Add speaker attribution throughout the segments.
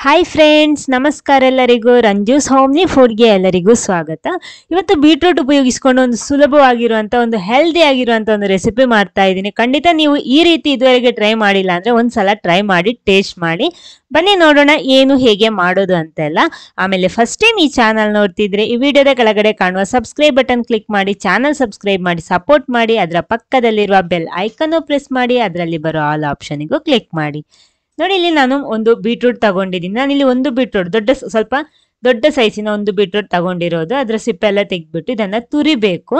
Speaker 1: Hi friends, ನಮಸ್ಕಾರ ಎಲ್ಲರಿಗೂ. ರಂಜೂಸ್ homely ಫುಡ್ಗೆ ಎಲ್ಲರಿಗೂ ಸ್ವಾಗತ. ಇವತ್ತು ಬೀಟ್ರೂಟ್ ಉಪಯೋಗಿಸ್ಕೊಂಡು ಒಂದು ಸುಲಭವಾಗಿರುವಂಥ ಒಂದು ಹೆಲ್ದಿ ಆಗಿರುವಂಥ ಒಂದು ರೆಸಿಪಿ ಮಾಡ್ತಾ ಇದ್ದೀನಿ. ಖಂಡಿತ ನೀವು ಈ ರೀತಿ ಇದುವರೆಗೆ ಟ್ರೈ ಮಾಡಿಲ್ಲ ಅಂದರೆ ಒಂದ್ಸಲ ಟ್ರೈ ಮಾಡಿ ಟೇಸ್ಟ್ ಮಾಡಿ. ಬನ್ನಿ ನೋಡೋಣ ಏನು ಹೇಗೆ ಮಾಡೋದು ಅಂತೆಲ್ಲ. ಆಮೇಲೆ ಫಸ್ಟ್ ಟೈಮ್ ಈ ಚಾನಲ್ ನೋಡ್ತಿದ್ರೆ ಈ ವಿಡಿಯೋದ ಕೆಳಗಡೆ ಕಾಣುವ ಸಬ್ಸ್ಕ್ರೈಬ್ ಬಟನ್ ಕ್ಲಿಕ್ ಮಾಡಿ ಚಾನಲ್ ಸಬ್ಸ್ಕ್ರೈಬ್ ಮಾಡಿ ಸಪೋರ್ಟ್ ಮಾಡಿ. ಅದರ ಪಕ್ಕದಲ್ಲಿರುವ ಬೆಲ್ ಐಕನ್ನು ಪ್ರೆಸ್ ಮಾಡಿ, ಅದರಲ್ಲಿ ಬರೋ ಆಲ್ ಆಪ್ಷನಿಗೂ ಕ್ಲಿಕ್ ಮಾಡಿ. ನೋಡಿ, ಇಲ್ಲಿ ನಾನು ಒಂದು ಬೀಟ್ರೂಟ್ ತಗೊಂಡಿದ್ದೀನಿ. ನಾನಿಲ್ಲಿ ಒಂದು ಬೀಟ್ರೂಟ್ ಸ್ವಲ್ಪ ದೊಡ್ಡ ಸೈಜಿನ ಒಂದು ಬೀಟ್ರೂಟ್ ತಗೊಂಡಿರೋದು. ಅದರ ಸಿಪ್ಪೆಲ್ಲ ತೆಗೆದ್ಬಿಟ್ಟು ಇದನ್ನ ತುರಿಬೇಕು.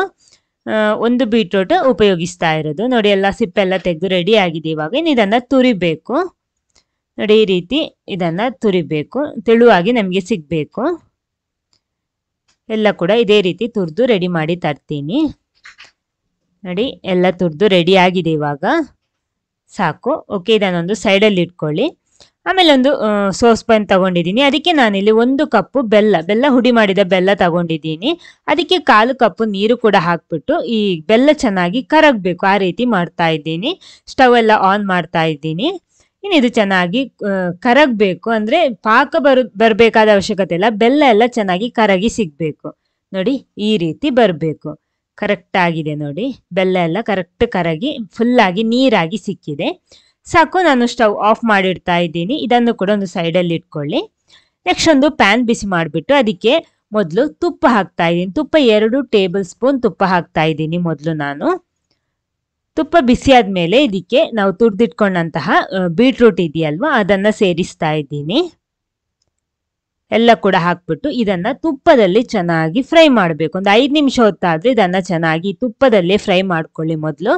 Speaker 1: ಒಂದು ಬೀಟ್ರೂಟ್ ಉಪಯೋಗಿಸ್ತಾ ಇರೋದು. ನೋಡಿ, ಎಲ್ಲ ಸಿಪ್ಪೆಲ್ಲ ತೆಗೆದು ರೆಡಿ ಆಗಿದೆ. ಇವಾಗ ಇನ್ನು ಇದನ್ನ ತುರಿಬೇಕು. ನೋಡಿ, ಈ ರೀತಿ ಇದನ್ನ ತುರಿಬೇಕು. ತೆಳುವಾಗಿ ನಮಗೆ ಸಿಗ್ಬೇಕು. ಎಲ್ಲ ಕೂಡ ಇದೇ ರೀತಿ ತುರಿದು ರೆಡಿ ಮಾಡಿ ತರ್ತೀನಿ. ನೋಡಿ, ಎಲ್ಲ ತುರಿದು ರೆಡಿ ಆಗಿದೆ. ಇವಾಗ ಸಾಕು. ಓಕೆ, ಇದನ್ನೊಂದು ಸೈಡಲ್ಲಿ ಇಟ್ಕೊಳ್ಳಿ. ಆಮೇಲೆ ಒಂದು ಸೋಸ್ ಪ್ಯಾನ್ ತಗೊಂಡಿದ್ದೀನಿ. ಅದಕ್ಕೆ ನಾನಿಲ್ಲಿ 1 ಕಪ್ಪು ಬೆಲ್ಲ ಹುಡಿ ಮಾಡಿದ ಬೆಲ್ಲ ತಗೊಂಡಿದ್ದೀನಿ. ಅದಕ್ಕೆ 1/4 ಕಪ್ಪು ನೀರು ಕೂಡ ಹಾಕ್ಬಿಟ್ಟು ಈ ಬೆಲ್ಲ ಚೆನ್ನಾಗಿ ಕರಗಬೇಕು. ಆ ರೀತಿ ಮಾಡ್ತಾ ಇದ್ದೀನಿ. ಸ್ಟವ್ ಎಲ್ಲ ಆನ್ ಮಾಡ್ತಾ ಇದ್ದೀನಿ. ಇನ್ನು ಇದು ಚೆನ್ನಾಗಿ ಕರಗಬೇಕು. ಅಂದರೆ ಪಾಕ ಬರಬೇಕಾದ ಅವಶ್ಯಕತೆ ಇಲ್ಲ. ಬೆಲ್ಲ ಎಲ್ಲ ಚೆನ್ನಾಗಿ ಕರಗಿ ಸಿಗಬೇಕು. ನೋಡಿ, ಈ ರೀತಿ ಬರಬೇಕು. ಕರೆಕ್ಟ್ ಆಗಿದೆ. ನೋಡಿ, ಬೆಲ್ಲ ಎಲ್ಲ ಕರೆಕ್ಟ್ ಕರಗಿ ಫುಲ್ಲಾಗಿ ನೀರಾಗಿ ಸಿಕ್ಕಿದೆ. ಸಾಕು. ನಾನು ಸ್ಟವ್ ಆಫ್ ಮಾಡಿಡ್ತಾ ಇದ್ದೀನಿ. ಇದನ್ನು ಕೂಡ ಒಂದು ಸೈಡಲ್ಲಿ ಇಟ್ಕೊಳ್ಳಿ. ನೆಕ್ಸ್ಟ್ ಒಂದು ಪ್ಯಾನ್ ಬಿಸಿ ಮಾಡಿಬಿಟ್ಟು ಅದಕ್ಕೆ ಮೊದಲು ತುಪ್ಪ ಹಾಕ್ತಾ ಇದ್ದೀನಿ. ತುಪ್ಪ 2 ಟೇಬಲ್ ಸ್ಪೂನ್ ತುಪ್ಪ ಹಾಕ್ತಾ ಇದ್ದೀನಿ. ಮೊದಲು ನಾನು ತುಪ್ಪ ಬಿಸಿ ಆದ್ಮೇಲೆ ಇದಕ್ಕೆ ನಾವು ತುರಿದಿಟ್ಕೊಂಡಂತಹ ಬೀಟ್ರೂಟ್ ಇದೆಯಲ್ವಾ, ಅದನ್ನ ಸೇರಿಸ್ತಾ ಇದ್ದೀನಿ. ಎಲ್ಲ ಕೂಡ ಹಾಕ್ಬಿಟ್ಟು ಇದನ್ನ ತುಪ್ಪದಲ್ಲಿ ಚೆನ್ನಾಗಿ ಫ್ರೈ ಮಾಡಬೇಕು. ಒಂದು 5 ನಿಮಿಷ ಹೊತ್ತಾದ್ರೆ ಇದನ್ನ ಚೆನ್ನಾಗಿ ತುಪ್ಪದಲ್ಲೇ ಫ್ರೈ ಮಾಡ್ಕೊಳ್ಳಿ ಮೊದಲು.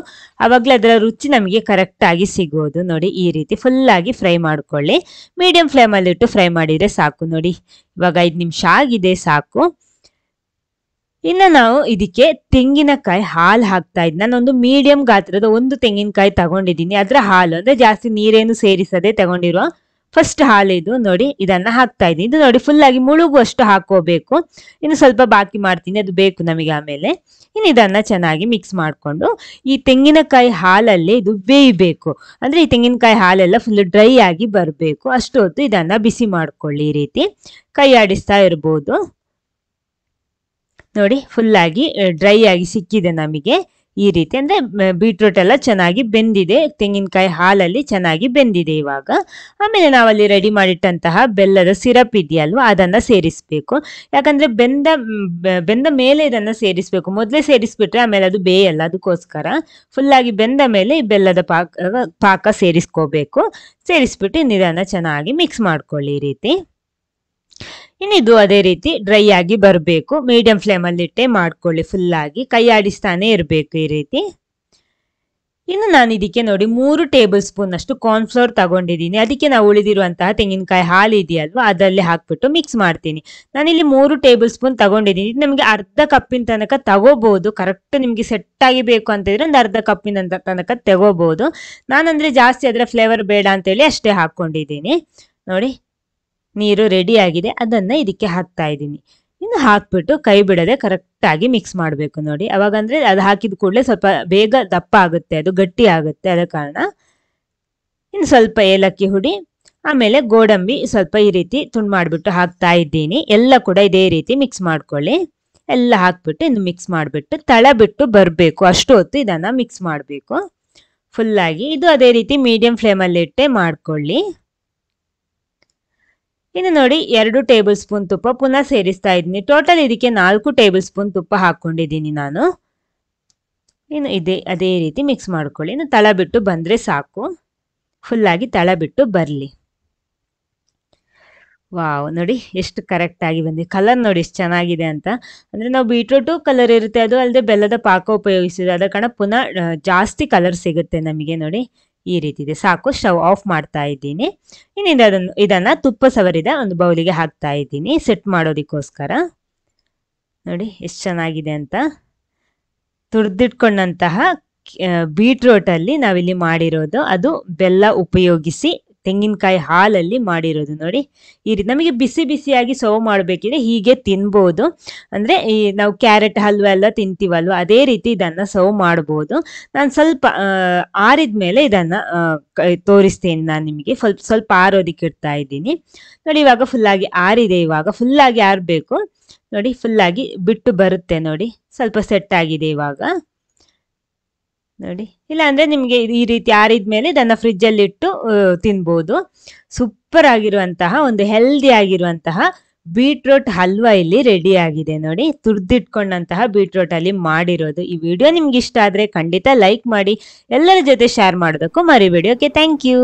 Speaker 1: ಆವಾಗಲೇ ಅದರ ರುಚಿ ನಮಗೆ ಕರೆಕ್ಟ್ ಆಗಿ ಸಿಗೋದು. ನೋಡಿ, ಈ ರೀತಿ ಫುಲ್ ಆಗಿ ಫ್ರೈ ಮಾಡ್ಕೊಳ್ಳಿ. ಮೀಡಿಯಂ ಫ್ಲೇಮಲ್ಲಿ ಇಟ್ಟು ಫ್ರೈ ಮಾಡಿದ್ರೆ ಸಾಕು. ನೋಡಿ, ಇವಾಗ 5 ನಿಮಿಷ ಆಗಿದೆ. ಸಾಕು. ಇನ್ನು ನಾವು ಇದಕ್ಕೆ ತೆಂಗಿನಕಾಯಿ ಹಾಲು ಹಾಕ್ತಾ ಇದ್ದೀನಿ. ನಾನೊಂದು ಮೀಡಿಯಂ ಗಾತ್ರದ ಒಂದು ತೆಂಗಿನಕಾಯಿ ತಗೊಂಡಿದ್ದೀನಿ. ಅದರ ಹಾಲು ಅಂದ್ರೆ ಜಾಸ್ತಿ ನೀರೇನು ಸೇರಿಸದೆ ತಗೊಂಡಿರುವ ಫಸ್ಟ್ ಹಾಲು ಇದು. ನೋಡಿ, ಇದನ್ನ ಹಾಕ್ತಾ ಇದ್ದೀನಿ. ಇದು ನೋಡಿ ಫುಲ್ ಆಗಿ ಮುಳುಗುವಷ್ಟು ಹಾಕೋಬೇಕು. ಇನ್ನು ಸ್ವಲ್ಪ ಬಾಕಿ ಮಾಡ್ತೀನಿ, ಅದು ಬೇಕು ನಮಗೆ ಆಮೇಲೆ. ಇನ್ನು ಇದನ್ನ ಚೆನ್ನಾಗಿ ಮಿಕ್ಸ್ ಮಾಡಿಕೊಂಡು ಈ ತೆಂಗಿನಕಾಯಿ ಹಾಲಲ್ಲಿ ಇದು ಬೇಯಬೇಕು. ಅಂದ್ರೆ ಈ ತೆಂಗಿನಕಾಯಿ ಹಾಲೆಲ್ಲ ಫುಲ್ ಡ್ರೈ ಆಗಿ ಬರಬೇಕು. ಅಷ್ಟು ಹೊತ್ತು ಇದನ್ನ ಬಿಸಿ ಮಾಡ್ಕೊಳ್ಳಿ. ಈ ರೀತಿ ಕೈ ಆಡಿಸ್ತಾ ಇರ್ಬೋದು. ನೋಡಿ, ಫುಲ್ ಆಗಿ ಡ್ರೈ ಆಗಿ ಸಿಕ್ಕಿದೆ ನಮಗೆ. ಈ ರೀತಿ ಅಂದ್ರೆ ಬೀಟ್ರೂಟ್ ಎಲ್ಲ ಚೆನ್ನಾಗಿ ಬೆಂದಿದೆ. ತೆಂಗಿನಕಾಯಿ ಹಾಲಲ್ಲಿ ಚೆನ್ನಾಗಿ ಬೆಂದಿದೆ ಇವಾಗ. ಆಮೇಲೆ ನಾವಲ್ಲಿ ರೆಡಿ ಮಾಡಿಟ್ಟಂತಹ ಬೆಲ್ಲದ ಸಿರಪ್ ಇದೆಯಲ್ವಾ, ಅದನ್ನ ಸೇರಿಸ್ಬೇಕು. ಯಾಕಂದ್ರೆ ಬೆಂದ ಮೇಲೆ ಇದನ್ನ ಸೇರಿಸ್ಬೇಕು. ಮೊದಲೇ ಸೇರಿಸ್ಬಿಟ್ರೆ ಆಮೇಲೆ ಅದು ಬೇಯಲ್ಲ. ಅದಕ್ಕೋಸ್ಕರ ಫುಲ್ ಆಗಿ ಬೆಂದ ಮೇಲೆ ಈ ಬೆಲ್ಲದ ಪಾಕ ಸೇರಿಸ್ಕೋಬೇಕು. ಸೇರಿಸ್ಬಿಟ್ಟು ಇದನ್ನ ಚೆನ್ನಾಗಿ ಮಿಕ್ಸ್ ಮಾಡ್ಕೊಳ್ಳಿ ಈ ರೀತಿ. ಇನ್ನಿದು ಅದೇ ರೀತಿ ಡ್ರೈ ಆಗಿ ಬರಬೇಕು. ಮೀಡಿಯಂ ಫ್ಲೇಮಲ್ಲಿ ಇಟ್ಟೆ ಮಾಡ್ಕೊಳ್ಳಿ. ಫುಲ್ ಆಗಿ ಕೈ ಆಡಿಸ್ತಾನೆ ಇರಬೇಕು ಈ ರೀತಿ. ಇನ್ನು ನಾನು ಇದಕ್ಕೆ ನೋಡಿ 3 ಟೇಬಲ್ ಸ್ಪೂನ್ ಅಷ್ಟು ಕಾರ್ನ್ಫ್ಲೋರ್ ತಗೊಂಡಿದ್ದೀನಿ. ಅದಕ್ಕೆ ನಾವು ಉಳಿದಿರುವಂತಹ ತೆಂಗಿನಕಾಯಿ ಹಾಲು ಇದೆಯಲ್ವಾ, ಅದರಲ್ಲಿ ಹಾಕ್ಬಿಟ್ಟು ಮಿಕ್ಸ್ ಮಾಡ್ತೀನಿ. ನಾನಿಲ್ಲಿ 3 ಟೇಬಲ್ ಸ್ಪೂನ್ ತಗೊಂಡಿದ್ದೀನಿ. ಇದು ನಮಗೆ ಅರ್ಧ ಕಪ್ಪಿನ ತನಕ ತಗೋಬಹುದು. ಕರೆಕ್ಟ್ ನಿಮ್ಗೆ ಸೆಟ್ ಆಗಿ ಬೇಕು ಅಂತಿದ್ರೆ ಒಂದು ಅರ್ಧ ಕಪ್ಪಿನ ತನಕ ತಗೋಬಹುದು. ನಾನಂದ್ರೆ ಜಾಸ್ತಿ ಅದರ ಫ್ಲೇವರ್ ಬೇಡ ಅಂತೇಳಿ ಅಷ್ಟೇ ಹಾಕೊಂಡಿದ್ದೀನಿ. ನೋಡಿ, ನೀರು ರೆಡಿ ಆಗಿದೆ. ಅದನ್ನ ಇದಕ್ಕೆ ಹಾಕ್ತಾ ಇದ್ದೀನಿ. ಇನ್ನು ಹಾಕ್ಬಿಟ್ಟು ಕೈ ಬಿಡದೆ ಕರೆಕ್ಟ್ ಆಗಿ ಮಿಕ್ಸ್ ಮಾಡಬೇಕು. ನೋಡಿ, ಅವಾಗಂದ್ರೆ ಅದು ಹಾಕಿದ ಕೂಡಲೇ ಸ್ವಲ್ಪ ಬೇಗ ದಪ್ಪ ಆಗುತ್ತೆ, ಅದು ಗಟ್ಟಿ ಆಗುತ್ತೆ. ಅದ ಕಾರಣ ಇನ್ನು ಸ್ವಲ್ಪ ಏಲಕ್ಕಿ ಹುಡಿ, ಆಮೇಲೆ ಗೋಡಂಬಿ ಸ್ವಲ್ಪ ಈ ರೀತಿ ತುಂಡು ಮಾಡಿಬಿಟ್ಟು ಹಾಕ್ತಾ ಇದ್ದೀನಿ. ಎಲ್ಲ ಕೂಡ ಇದೇ ರೀತಿ ಮಿಕ್ಸ್ ಮಾಡ್ಕೊಳ್ಳಿ. ಎಲ್ಲ ಹಾಕ್ಬಿಟ್ಟು ಇನ್ನು ಮಿಕ್ಸ್ ಮಾಡಿಬಿಟ್ಟು ತಳ ಬಿಟ್ಟು ಬರಬೇಕು. ಅಷ್ಟು ಹೊತ್ತು ಇದನ್ನ ಮಿಕ್ಸ್ ಮಾಡಬೇಕು ಫುಲ್ ಆಗಿ. ಇದು ಅದೇ ರೀತಿ ಮೀಡಿಯಂ ಫ್ಲೇಮಲ್ಲಿ ಇಟ್ಟೆ ಮಾಡ್ಕೊಳ್ಳಿ. ಇನ್ನು ನೋಡಿ, 2 ಟೇಬಲ್ ಸ್ಪೂನ್ ತುಪ್ಪ ಪುನಃ ಸೇರಿಸ್ತಾ ಇದ್ದೀನಿ. ಟೋಟಲ್ ಇದಕ್ಕೆ 4 ಟೇಬಲ್ ಸ್ಪೂನ್ ತುಪ್ಪ ಹಾಕೊಂಡಿದ್ದೀನಿ ನಾನು. ಇನ್ನು ಅದೇ ರೀತಿ ಮಿಕ್ಸ್ ಮಾಡ್ಕೊಳ್ಳಿ. ಇನ್ನು ತಳ ಬಿಟ್ಟು ಬಂದ್ರೆ ಸಾಕು. ಫುಲ್ ಆಗಿ ತಳ ಬಿಟ್ಟು ಬರಲಿ. ವಾವ್, ನೋಡಿ ಎಷ್ಟು ಕರೆಕ್ಟ್ ಆಗಿ ಬಂದಿದೆ. ಕಲರ್ ನೋಡಿ ಎಷ್ಟು ಚೆನ್ನಾಗಿದೆ ಅಂತ. ಅಂದ್ರೆ ನಾವು ಬೀಟ್ರೂಟು ಕಲರ್ ಇರುತ್ತೆ, ಅದು ಅಲ್ಲದೆ ಬೆಲ್ಲದ ಪಾಕ ಉಪಯೋಗಿಸಿದ್ರೆ ಅದ ಕಾರಣ ಪುನಃ ಜಾಸ್ತಿ ಕಲರ್ ಸಿಗುತ್ತೆ ನಮಗೆ. ನೋಡಿ, ಈ ರೀತಿ ಇದೆ. ಸಾಕು. ಸ್ಟವ್ ಆಫ್ ಮಾಡ್ತಾ ಇದ್ದೀನಿ. ಇನ್ನು ಇದನ್ನ ತುಪ್ಪ ಸವರಿದ ಒಂದು ಬೌಲಿಗೆ ಹಾಕ್ತಾ ಇದ್ದೀನಿ ಸೆಟ್ ಮಾಡೋದಕ್ಕೋಸ್ಕರ. ನೋಡಿ ಎಷ್ಟು ಚೆನ್ನಾಗಿದೆ ಅಂತ. ತುರಿದಿಟ್ಕೊಂಡಂತಹ ಬೀಟ್ರೂಟ್ ಅಲ್ಲಿ ನಾವಿಲ್ಲಿ ಮಾಡಿರೋದು ಅದು ಬೆಲ್ಲ ಉಪಯೋಗಿಸಿ ತೆಂಗಿನಕಾಯಿ ಹಾಲಲ್ಲಿ ಮಾಡಿರೋದು ನೋಡಿ. ಈ ರೀತಿ ನಮಗೆ ಬಿಸಿ ಬಿಸಿಯಾಗಿ ಸರ್ವ್ ಮಾಡಬೇಕಿದ್ರೆ ಹೀಗೆ ತಿನ್ಬೋದು. ಅಂದರೆ ಈ ನಾವು ಕ್ಯಾರೆಟ್ ಹಲ್ವಾ ಎಲ್ಲ ತಿಂತೀವಲ್ವ, ಅದೇ ರೀತಿ ಇದನ್ನು ಸರ್ವ್ ಮಾಡ್ಬೋದು. ನಾನು ಸ್ವಲ್ಪ ಆರಿದ ಮೇಲೆ ಇದನ್ನು ತೋರಿಸ್ತೇನೆ ನಾನು ನಿಮಗೆ. ಸ್ವಲ್ಪ ಆರೋದಕ್ಕೆ ಇಡ್ತಾ ಇದ್ದೀನಿ ನೋಡಿ. ಇವಾಗ ಫುಲ್ಲಾಗಿ ಆರಿದೆ, ಇವಾಗ ಫುಲ್ಲಾಗಿ ಆರಬೇಕು ನೋಡಿ. ಫುಲ್ಲಾಗಿ ಬಿಟ್ಟು ಬರುತ್ತೆ ನೋಡಿ, ಸ್ವಲ್ಪ ಸೆಟ್ ಆಗಿದೆ ಇವಾಗ ನೋಡಿ. ಇಲ್ಲ ಅಂದರೆ ನಿಮಗೆ ಈ ರೀತಿ ಆರಿದ ಮೇಲೆ ಇದನ್ನು ಫ್ರಿಜ್ಜಲ್ಲಿ ಇಟ್ಟು ತಿನ್ಬೋದು. ಸೂಪರ್ ಆಗಿರುವಂತಹ ಒಂದು ಹೆಲ್ದಿ ಆಗಿರುವಂತಹ ಬೀಟ್ರೂಟ್ ಹಲ್ವಾ ಇಲ್ಲಿ ರೆಡಿ ಆಗಿದೆ ನೋಡಿ. ತುರ್ದಿಟ್ಕೊಂಡಂತಹ ಬೀಟ್ರೂಟ್ ಅಲ್ಲಿ ಮಾಡಿರೋದು. ಈ ವಿಡಿಯೋ ನಿಮ್ಗೆ ಇಷ್ಟ ಆದರೆ ಖಂಡಿತ ಲೈಕ್ ಮಾಡಿ, ಎಲ್ಲರ ಜೊತೆ ಶೇರ್ ಮಾಡೋದಕ್ಕೂ ಮರಿಬೇಡಿ. Okay, thank you.